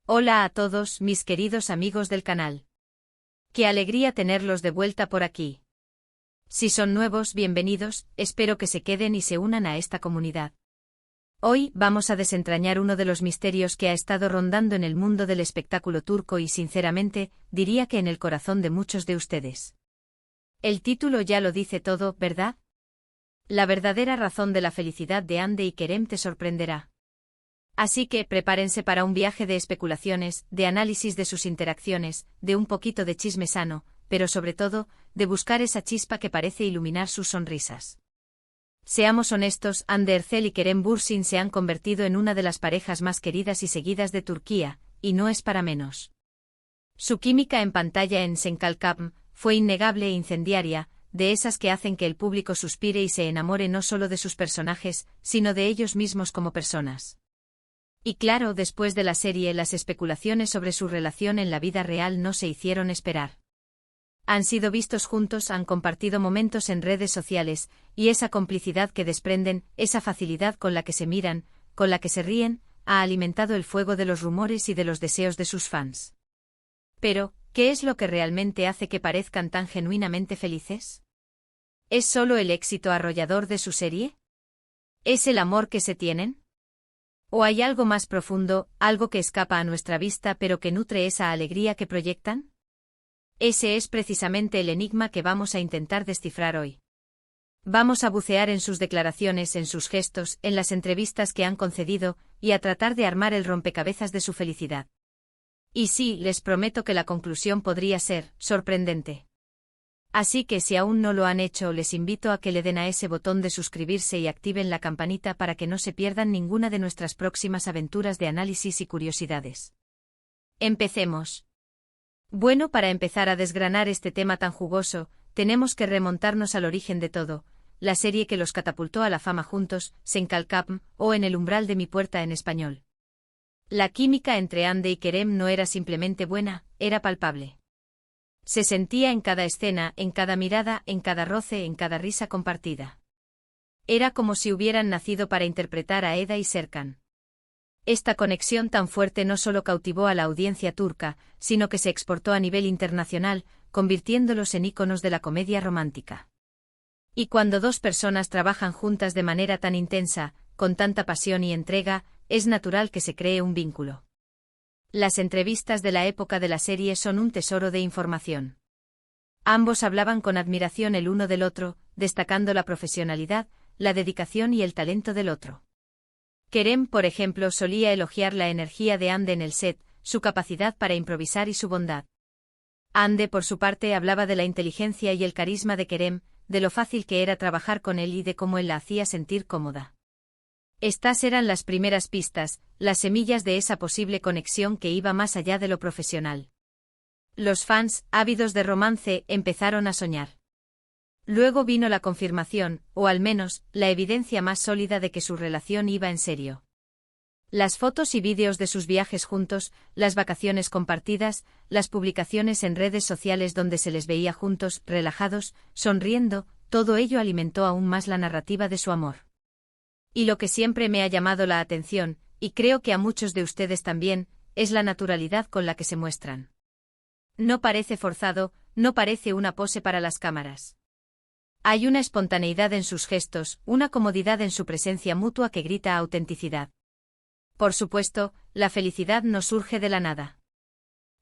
Hola a todos, mis queridos amigos del canal. Qué alegría tenerlos de vuelta por aquí. Si son nuevos, bienvenidos, espero que se queden y se unan a esta comunidad. Hoy vamos a desentrañar uno de los misterios que ha estado rondando en el mundo del espectáculo turco y sinceramente, diría que en el corazón de muchos de ustedes. El título ya lo dice todo, ¿verdad? La verdadera razón de la felicidad de Hande y Kerem te sorprenderá. Así que prepárense para un viaje de especulaciones, de análisis de sus interacciones, de un poquito de chisme sano, pero sobre todo, de buscar esa chispa que parece iluminar sus sonrisas. Seamos honestos, Hande Erçel y Kerem Bürsin se han convertido en una de las parejas más queridas y seguidas de Turquía, y no es para menos. Su química en pantalla en Senkalkapm fue innegable e incendiaria, de esas que hacen que el público suspire y se enamore no solo de sus personajes, sino de ellos mismos como personas. Y claro, después de la serie, las especulaciones sobre su relación en la vida real no se hicieron esperar. Han sido vistos juntos, han compartido momentos en redes sociales, y esa complicidad que desprenden, esa facilidad con la que se miran, con la que se ríen, ha alimentado el fuego de los rumores y de los deseos de sus fans. Pero, ¿qué es lo que realmente hace que parezcan tan genuinamente felices? ¿Es solo el éxito arrollador de su serie? ¿Es el amor que se tienen? ¿O hay algo más profundo, algo que escapa a nuestra vista pero que nutre esa alegría que proyectan? Ese es precisamente el enigma que vamos a intentar descifrar hoy. Vamos a bucear en sus declaraciones, en sus gestos, en las entrevistas que han concedido, y a tratar de armar el rompecabezas de su felicidad. Y sí, les prometo que la conclusión podría ser sorprendente. Así que si aún no lo han hecho, les invito a que le den a ese botón de suscribirse y activen la campanita para que no se pierdan ninguna de nuestras próximas aventuras de análisis y curiosidades. Empecemos. Bueno, para empezar a desgranar este tema tan jugoso, tenemos que remontarnos al origen de todo, la serie que los catapultó a la fama juntos, Senkalkapm, o En el umbral de mi puerta en español. La química entre Hande y Kerem no era simplemente buena, era palpable. Se sentía en cada escena, en cada mirada, en cada roce, en cada risa compartida. Era como si hubieran nacido para interpretar a Eda y Serkan. Esta conexión tan fuerte no solo cautivó a la audiencia turca, sino que se exportó a nivel internacional, convirtiéndolos en íconos de la comedia romántica. Y cuando dos personas trabajan juntas de manera tan intensa, con tanta pasión y entrega, es natural que se cree un vínculo. Las entrevistas de la época de la serie son un tesoro de información. Ambos hablaban con admiración el uno del otro, destacando la profesionalidad, la dedicación y el talento del otro. Kerem, por ejemplo, solía elogiar la energía de Hande en el set, su capacidad para improvisar y su bondad. Hande, por su parte, hablaba de la inteligencia y el carisma de Kerem, de lo fácil que era trabajar con él y de cómo él la hacía sentir cómoda. Estas eran las primeras pistas, las semillas de esa posible conexión que iba más allá de lo profesional. Los fans, ávidos de romance, empezaron a soñar. Luego vino la confirmación, o al menos, la evidencia más sólida de que su relación iba en serio. Las fotos y vídeos de sus viajes juntos, las vacaciones compartidas, las publicaciones en redes sociales donde se les veía juntos, relajados, sonriendo, todo ello alimentó aún más la narrativa de su amor. Y lo que siempre me ha llamado la atención, y creo que a muchos de ustedes también, es la naturalidad con la que se muestran. No parece forzado, no parece una pose para las cámaras. Hay una espontaneidad en sus gestos, una comodidad en su presencia mutua que grita autenticidad. Por supuesto, la felicidad no surge de la nada.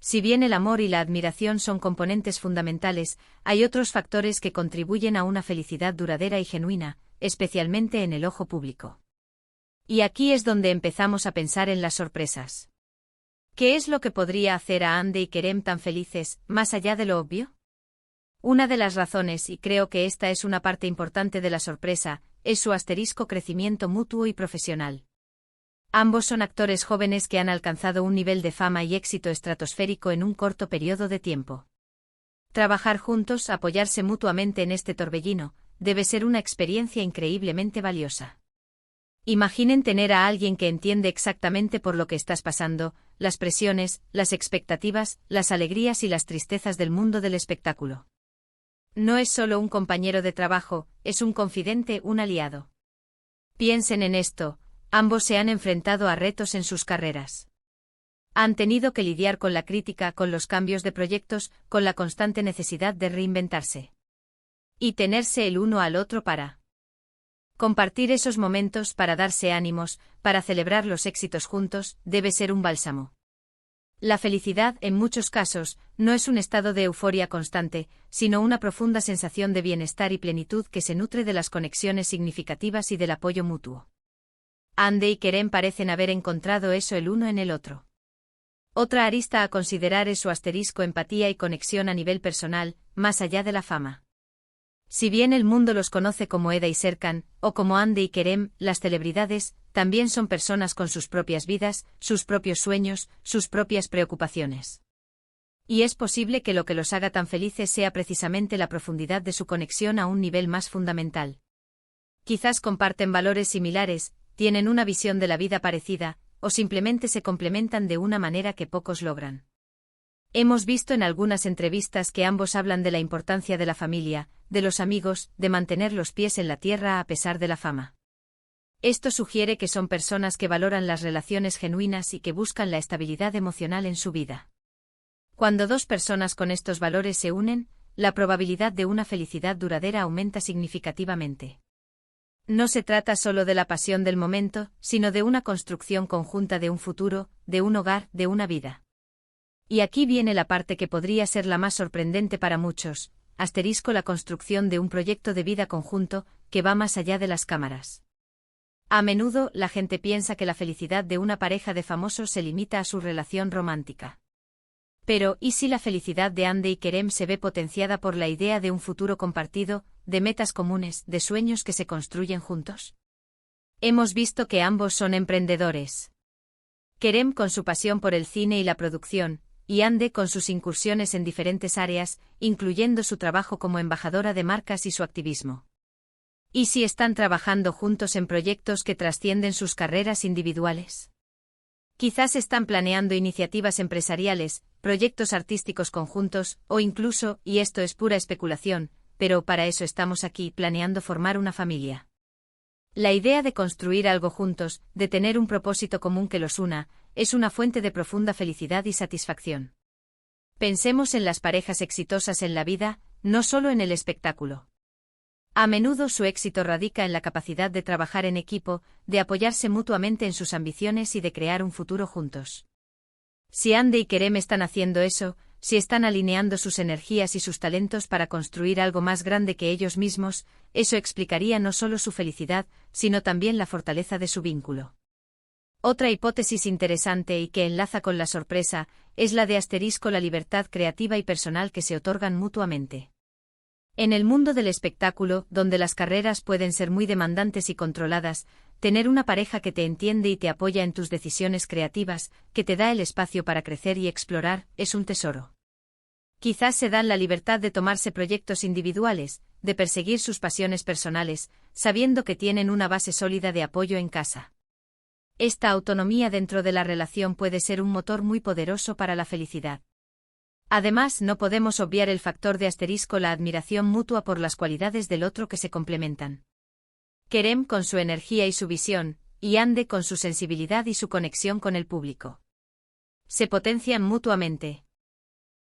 Si bien el amor y la admiración son componentes fundamentales, hay otros factores que contribuyen a una felicidad duradera y genuina, especialmente en el ojo público. Y aquí es donde empezamos a pensar en las sorpresas. ¿Qué es lo que podría hacer a Hande y Kerem tan felices, más allá de lo obvio? Una de las razones, y creo que esta es una parte importante de la sorpresa, es su asterisco crecimiento mutuo y profesional. Ambos son actores jóvenes que han alcanzado un nivel de fama y éxito estratosférico en un corto periodo de tiempo. Trabajar juntos, apoyarse mutuamente en este torbellino, debe ser una experiencia increíblemente valiosa. Imaginen tener a alguien que entiende exactamente por lo que estás pasando, las presiones, las expectativas, las alegrías y las tristezas del mundo del espectáculo. No es solo un compañero de trabajo, es un confidente, un aliado. Piensen en esto, ambos se han enfrentado a retos en sus carreras. Han tenido que lidiar con la crítica, con los cambios de proyectos, con la constante necesidad de reinventarse. Y tenerse el uno al otro para compartir esos momentos, para darse ánimos, para celebrar los éxitos juntos, debe ser un bálsamo. La felicidad, en muchos casos, no es un estado de euforia constante, sino una profunda sensación de bienestar y plenitud que se nutre de las conexiones significativas y del apoyo mutuo. Andy y Kerem parecen haber encontrado eso el uno en el otro. Otra arista a considerar es su asterisco empatía y conexión a nivel personal, más allá de la fama. Si bien el mundo los conoce como Eda y Serkan, o como Andy y Kerem, las celebridades, también son personas con sus propias vidas, sus propios sueños, sus propias preocupaciones. Y es posible que lo que los haga tan felices sea precisamente la profundidad de su conexión a un nivel más fundamental. Quizás comparten valores similares, tienen una visión de la vida parecida, o simplemente se complementan de una manera que pocos logran. Hemos visto en algunas entrevistas que ambos hablan de la importancia de la familia, de los amigos, de mantener los pies en la tierra a pesar de la fama. Esto sugiere que son personas que valoran las relaciones genuinas y que buscan la estabilidad emocional en su vida. Cuando dos personas con estos valores se unen, la probabilidad de una felicidad duradera aumenta significativamente. No se trata solo de la pasión del momento, sino de una construcción conjunta de un futuro, de un hogar, de una vida. Y aquí viene la parte que podría ser la más sorprendente para muchos, la construcción de un proyecto de vida conjunto, que va más allá de las cámaras. A menudo, la gente piensa que la felicidad de una pareja de famosos se limita a su relación romántica. Pero, ¿y si la felicidad de Andy y Kerem se ve potenciada por la idea de un futuro compartido, de metas comunes, de sueños que se construyen juntos? Hemos visto que ambos son emprendedores. Kerem con su pasión por el cine y la producción, y Andy con sus incursiones en diferentes áreas, incluyendo su trabajo como embajadora de marcas y su activismo. ¿Y si están trabajando juntos en proyectos que trascienden sus carreras individuales? Quizás están planeando iniciativas empresariales, proyectos artísticos conjuntos, o incluso, y esto es pura especulación, pero para eso estamos aquí, planeando formar una familia. La idea de construir algo juntos, de tener un propósito común que los una, es una fuente de profunda felicidad y satisfacción. Pensemos en las parejas exitosas en la vida, no solo en el espectáculo. A menudo su éxito radica en la capacidad de trabajar en equipo, de apoyarse mutuamente en sus ambiciones y de crear un futuro juntos. Si Andy y Kerem están haciendo eso, si están alineando sus energías y sus talentos para construir algo más grande que ellos mismos, eso explicaría no solo su felicidad, sino también la fortaleza de su vínculo. Otra hipótesis interesante y que enlaza con la sorpresa, es la de la libertad creativa y personal que se otorgan mutuamente. En el mundo del espectáculo, donde las carreras pueden ser muy demandantes y controladas, tener una pareja que te entiende y te apoya en tus decisiones creativas, que te da el espacio para crecer y explorar, es un tesoro. Quizás se dan la libertad de tomarse proyectos individuales, de perseguir sus pasiones personales, sabiendo que tienen una base sólida de apoyo en casa. Esta autonomía dentro de la relación puede ser un motor muy poderoso para la felicidad. Además, no podemos obviar el factor de la admiración mutua por las cualidades del otro que se complementan. Kerem con su energía y su visión, y Andy con su sensibilidad y su conexión con el público. Se potencian mutuamente.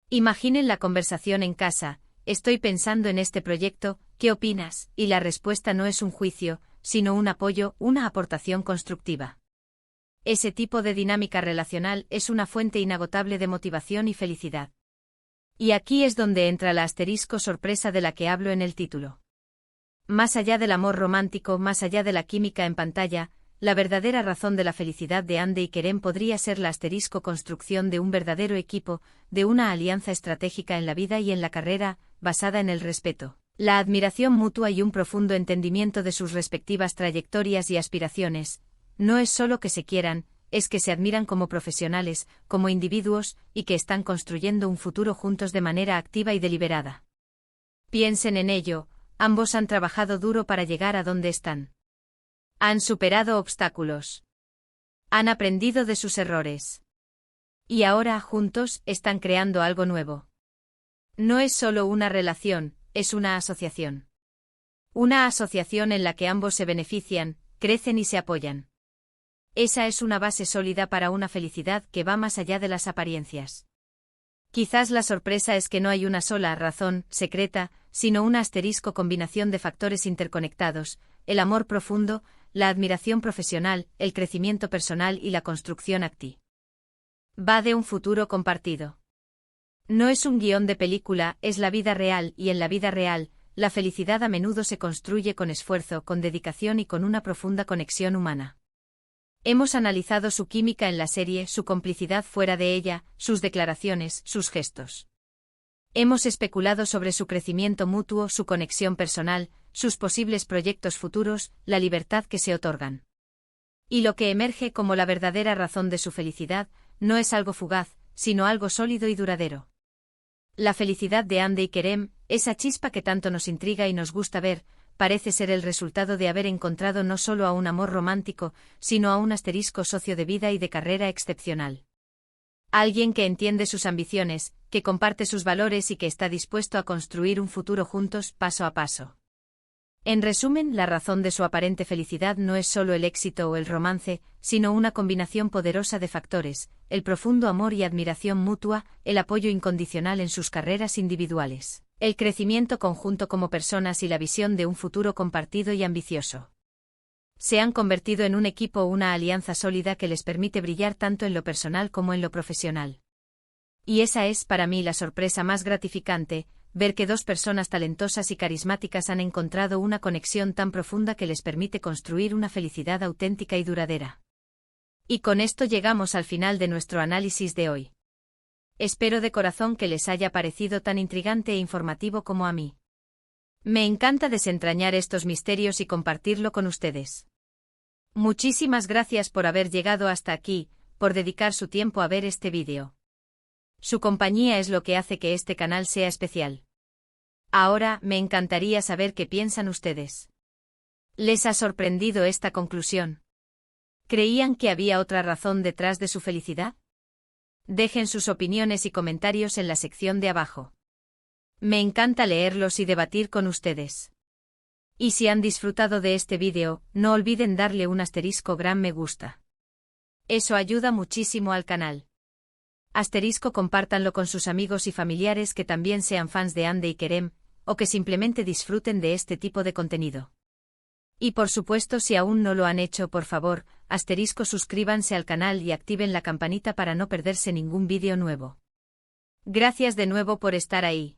Imaginen la conversación en casa: estoy pensando en este proyecto, ¿qué opinas? Y la respuesta no es un juicio, sino un apoyo, una aportación constructiva. Ese tipo de dinámica relacional es una fuente inagotable de motivación y felicidad. Y aquí es donde entra la sorpresa de la que hablo en el título. Más allá del amor romántico, más allá de la química en pantalla, la verdadera razón de la felicidad de Andy y Kerem podría ser la construcción de un verdadero equipo, de una alianza estratégica en la vida y en la carrera, basada en el respeto, la admiración mutua y un profundo entendimiento de sus respectivas trayectorias y aspiraciones. No es solo que se quieran, es que se admiran como profesionales, como individuos, y que están construyendo un futuro juntos de manera activa y deliberada. Piensen en ello, ambos han trabajado duro para llegar a donde están. Han superado obstáculos. Han aprendido de sus errores. Y ahora, juntos, están creando algo nuevo. No es solo una relación, es una asociación. Una asociación en la que ambos se benefician, crecen y se apoyan. Esa es una base sólida para una felicidad que va más allá de las apariencias. Quizás la sorpresa es que no hay una sola razón secreta, sino una asterisco combinación de factores interconectados: el amor profundo, la admiración profesional, el crecimiento personal y la construcción acti. Va de un futuro compartido. No es un guión de película, es la vida real, y en la vida real, la felicidad a menudo se construye con esfuerzo, con dedicación y con una profunda conexión humana. Hemos analizado su química en la serie, su complicidad fuera de ella, sus declaraciones, sus gestos. Hemos especulado sobre su crecimiento mutuo, su conexión personal, sus posibles proyectos futuros, la libertad que se otorgan. Y lo que emerge como la verdadera razón de su felicidad, no es algo fugaz, sino algo sólido y duradero. La felicidad de Hande y Kerem, esa chispa que tanto nos intriga y nos gusta ver, parece ser el resultado de haber encontrado no solo a un amor romántico, sino a un asterisco socio de vida y de carrera excepcional. Alguien que entiende sus ambiciones, que comparte sus valores y que está dispuesto a construir un futuro juntos, paso a paso. En resumen, la razón de su aparente felicidad no es solo el éxito o el romance, sino una combinación poderosa de factores: el profundo amor y admiración mutua, el apoyo incondicional en sus carreras individuales, el crecimiento conjunto como personas y la visión de un futuro compartido y ambicioso. Se han convertido en un equipo o una alianza sólida que les permite brillar tanto en lo personal como en lo profesional. Y esa es, para mí, la sorpresa más gratificante: ver que dos personas talentosas y carismáticas han encontrado una conexión tan profunda que les permite construir una felicidad auténtica y duradera. Y con esto llegamos al final de nuestro análisis de hoy. Espero de corazón que les haya parecido tan intrigante e informativo como a mí. Me encanta desentrañar estos misterios y compartirlo con ustedes. Muchísimas gracias por haber llegado hasta aquí, por dedicar su tiempo a ver este vídeo. Su compañía es lo que hace que este canal sea especial. Ahora, me encantaría saber qué piensan ustedes. ¿Les ha sorprendido esta conclusión? ¿Creían que había otra razón detrás de su felicidad? Dejen sus opiniones y comentarios en la sección de abajo. Me encanta leerlos y debatir con ustedes. Y si han disfrutado de este vídeo, no olviden darle un gran me gusta. Eso ayuda muchísimo al canal. Compártanlo con sus amigos y familiares que también sean fans de Hande y Kerem, o que simplemente disfruten de este tipo de contenido. Y por supuesto, si aún no lo han hecho, por favor, suscríbanse al canal y activen la campanita para no perderse ningún vídeo nuevo. Gracias de nuevo por estar ahí.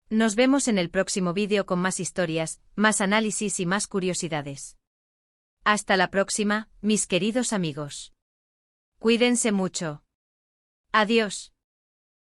Nos vemos en el próximo vídeo con más historias, más análisis y más curiosidades. Hasta la próxima, mis queridos amigos. Cuídense mucho. Adiós.